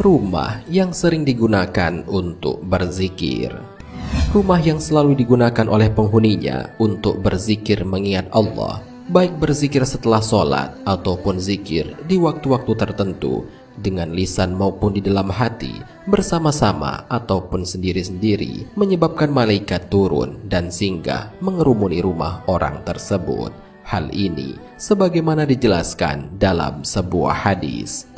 Rumah yang sering digunakan untuk berzikir. Rumah yang selalu digunakan oleh penghuninya untuk berzikir mengingat Allah, baik berzikir setelah sholat ataupun zikir di waktu-waktu tertentu, dengan lisan maupun di dalam hati, bersama-sama ataupun sendiri-sendiri, menyebabkan malaikat turun dan singgah mengerumuni rumah orang tersebut. Hal ini sebagaimana dijelaskan dalam sebuah hadis.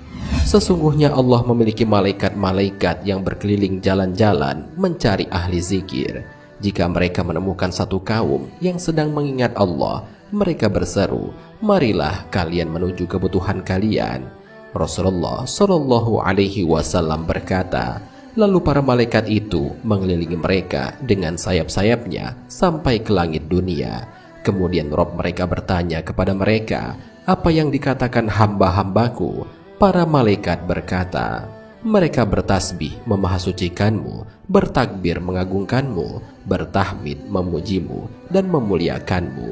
Sesungguhnya Allah memiliki malaikat-malaikat yang berkeliling jalan-jalan mencari ahli zikir. Jika mereka menemukan satu kaum yang sedang mengingat Allah, mereka berseru, "Marilah kalian menuju kebutuhan kalian." Rasulullah Shallallahu Alaihi Wasallam berkata, lalu para malaikat itu mengelilingi mereka dengan sayap-sayapnya sampai ke langit dunia. Kemudian Rabb mereka bertanya kepada mereka, "Apa yang dikatakan hamba-hambaku?" Para malaikat berkata, "Mereka bertasbih memahasucikanmu, bertakbir mengagungkanmu, bertahmid memujimu, dan memuliakanmu."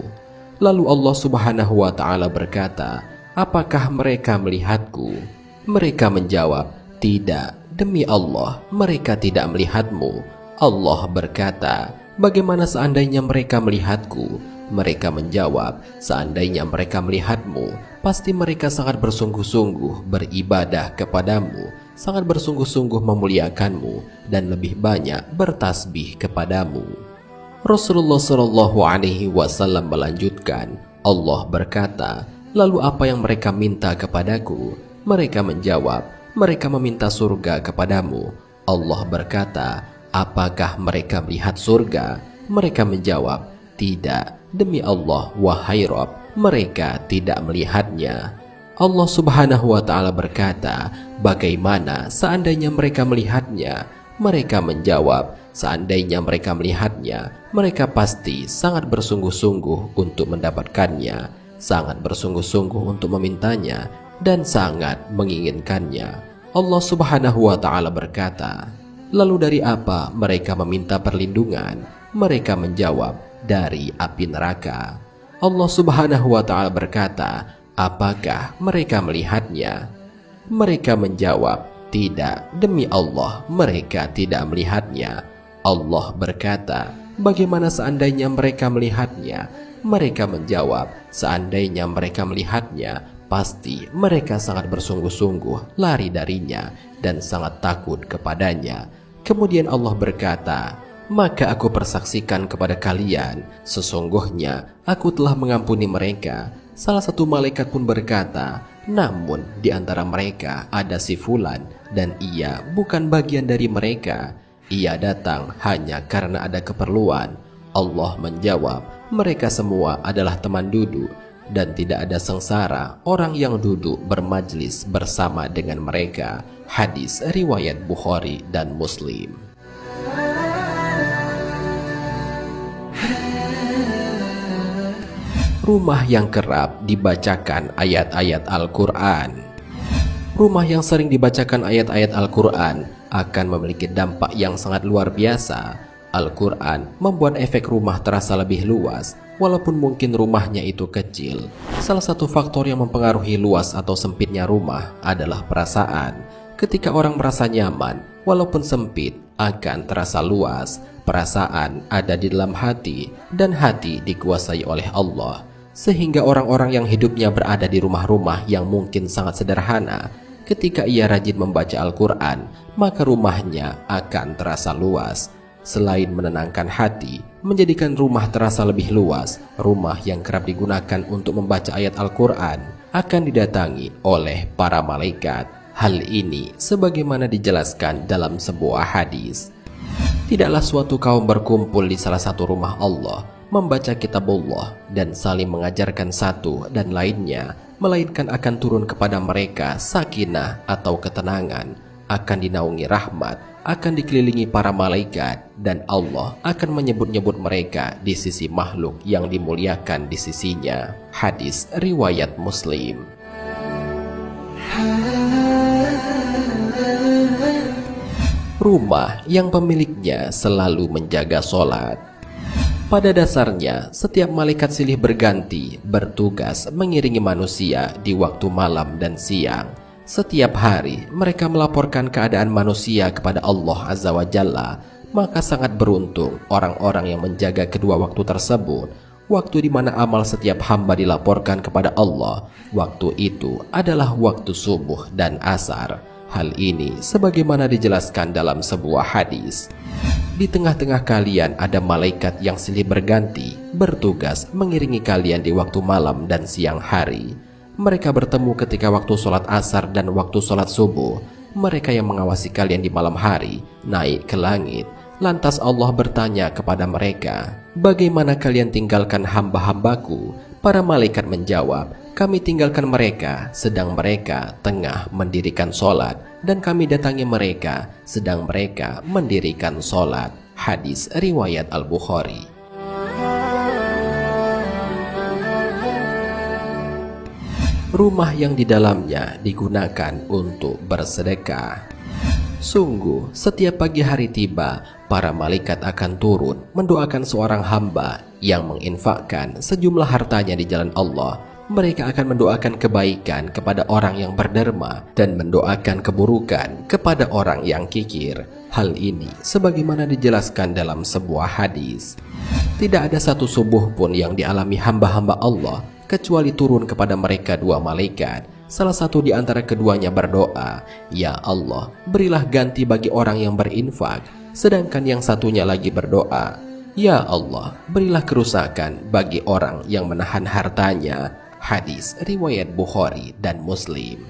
Lalu Allah Subhanahu wa Ta'ala berkata, "Apakah mereka melihatku?" Mereka menjawab, "Tidak, demi Allah, mereka tidak melihatmu." Allah berkata, "Bagaimana seandainya mereka melihatku?" Mereka menjawab, "Seandainya mereka melihatmu, pasti mereka sangat bersungguh-sungguh beribadah kepadamu, sangat bersungguh-sungguh memuliakanmu, dan lebih banyak bertasbih kepadamu." Rasulullah Shallallahu Alaihi Wasallam melanjutkan, Allah berkata, "Lalu apa yang mereka minta kepadaku?" Mereka menjawab, "Mereka meminta surga kepadamu." Allah berkata, "Apakah mereka melihat surga?" Mereka menjawab, "Tidak, demi Allah, wahai Rabb, mereka tidak melihatnya." Allah Subhanahu wa Ta'ala berkata, "Bagaimana seandainya mereka melihatnya?" Mereka menjawab, "Seandainya mereka melihatnya, mereka pasti sangat bersungguh-sungguh untuk mendapatkannya, sangat bersungguh-sungguh untuk memintanya, dan sangat menginginkannya." Allah Subhanahu wa Ta'ala berkata, "Lalu dari apa mereka meminta perlindungan?" Mereka menjawab, "Dari api neraka." Allah Subhanahu wa Ta'ala berkata, "Apakah mereka melihatnya?" Mereka menjawab, "Tidak, demi Allah, mereka tidak melihatnya." Allah berkata, "Bagaimana seandainya mereka melihatnya?" Mereka menjawab, "Seandainya mereka melihatnya, pasti mereka sangat bersungguh-sungguh lari darinya dan sangat takut kepadanya." Kemudian Allah berkata, "Maka aku persaksikan kepada kalian, sesungguhnya aku telah mengampuni mereka." Salah satu malaikat pun berkata, "Namun di antara mereka ada si Fulan, dan ia bukan bagian dari mereka. Ia datang hanya karena ada keperluan." Allah menjawab, "Mereka semua adalah teman duduk, dan tidak ada sengsara orang yang duduk bermajlis bersama dengan mereka." Hadis riwayat Bukhari dan Muslim. Rumah yang kerap dibacakan ayat-ayat Al-Quran. Rumah yang sering dibacakan ayat-ayat Al-Quran akan memiliki dampak yang sangat luar biasa. Al-Quran membuat efek rumah terasa lebih luas, walaupun mungkin rumahnya itu kecil. Salah satu faktor yang mempengaruhi luas atau sempitnya rumah adalah perasaan. Ketika orang merasa nyaman, walaupun sempit, akan terasa luas. Perasaan ada di dalam hati, dan hati dikuasai oleh Allah. Sehingga orang-orang yang hidupnya berada di rumah-rumah yang mungkin sangat sederhana, ketika ia rajin membaca Al-Quran, maka rumahnya akan terasa luas. Selain menenangkan hati, menjadikan rumah terasa lebih luas, rumah yang kerap digunakan untuk membaca ayat Al-Quran akan didatangi oleh para malaikat. Hal ini sebagaimana dijelaskan dalam sebuah hadis. Tidaklah suatu kaum berkumpul di salah satu rumah Allah, membaca kitabullah dan saling mengajarkan satu dan lainnya, melainkan akan turun kepada mereka sakinah atau ketenangan, akan dinaungi rahmat, akan dikelilingi para malaikat, dan Allah akan menyebut-nyebut mereka di sisi makhluk yang dimuliakan di sisinya. Hadis riwayat Muslim. Rumah yang pemiliknya selalu menjaga sholat. Pada dasarnya, setiap malaikat silih berganti bertugas mengiringi manusia di waktu malam dan siang. Setiap hari mereka melaporkan keadaan manusia kepada Allah Azza wa Jalla, maka sangat beruntung orang-orang yang menjaga kedua waktu tersebut. Waktu di mana amal setiap hamba dilaporkan kepada Allah, waktu itu adalah waktu subuh dan asar. Hal ini sebagaimana dijelaskan dalam sebuah hadis. Di tengah-tengah kalian ada malaikat yang silih berganti, bertugas mengiringi kalian di waktu malam dan siang hari. Mereka bertemu ketika waktu sholat asar dan waktu sholat subuh. Mereka yang mengawasi kalian di malam hari naik ke langit. Lantas Allah bertanya kepada mereka, "Bagaimana kalian tinggalkan hamba-hambaku?" Para malaikat menjawab, "Kami tinggalkan mereka sedang mereka tengah mendirikan sholat, dan kami datangi mereka sedang mereka mendirikan sholat." Hadis riwayat Al-Bukhari. Rumah yang di dalamnya digunakan untuk bersedekah. Sungguh, setiap pagi hari tiba, para malaikat akan turun mendoakan seorang hamba yang menginfakkan sejumlah hartanya di jalan Allah. Mereka akan mendoakan kebaikan kepada orang yang berderma dan mendoakan keburukan kepada orang yang kikir. Hal ini sebagaimana dijelaskan dalam sebuah hadis. Tidak ada satu subuh pun yang dialami hamba-hamba Allah kecuali turun kepada mereka dua malaikat. Salah satu di antara keduanya berdoa, "Ya Allah, berilah ganti bagi orang yang berinfak." Sedangkan yang satunya lagi berdoa, "Ya Allah, berilah kerusakan bagi orang yang menahan hartanya." Hadis riwayat Bukhari dan Muslim.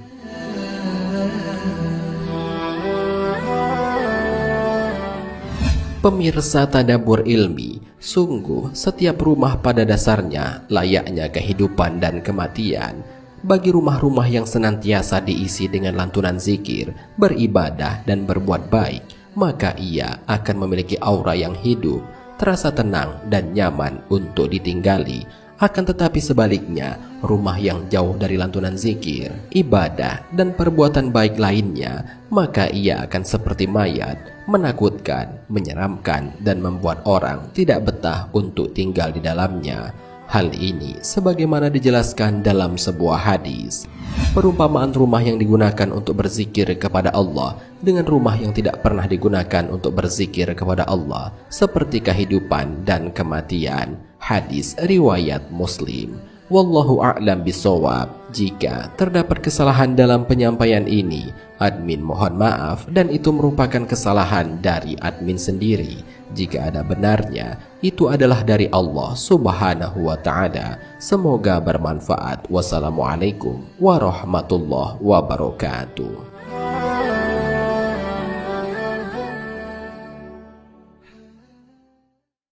Pemirsa Tadabbur Ilmi, sungguh setiap rumah pada dasarnya layaknya kehidupan dan kematian. Bagi rumah-rumah yang senantiasa diisi dengan lantunan zikir, beribadah dan berbuat baik, maka ia akan memiliki aura yang hidup, terasa tenang dan nyaman untuk ditinggali. Akan tetapi sebaliknya, rumah yang jauh dari lantunan zikir, ibadah, dan perbuatan baik lainnya, maka ia akan seperti mayat, menakutkan, menyeramkan, dan membuat orang tidak betah untuk tinggal di dalamnya. Hal ini sebagaimana dijelaskan dalam sebuah hadis. Perumpamaan rumah yang digunakan untuk berzikir kepada Allah dengan rumah yang tidak pernah digunakan untuk berzikir kepada Allah seperti kehidupan dan kematian. Hadis riwayat Muslim. Wallahu a'lam bishawab. Jika terdapat kesalahan dalam penyampaian ini, admin mohon maaf dan itu merupakan kesalahan dari admin sendiri. Jika ada benarnya, itu adalah dari Allah Subhanahu wa ta'ala. Semoga bermanfaat. Wassalamualaikum warahmatullahi wabarakatuh.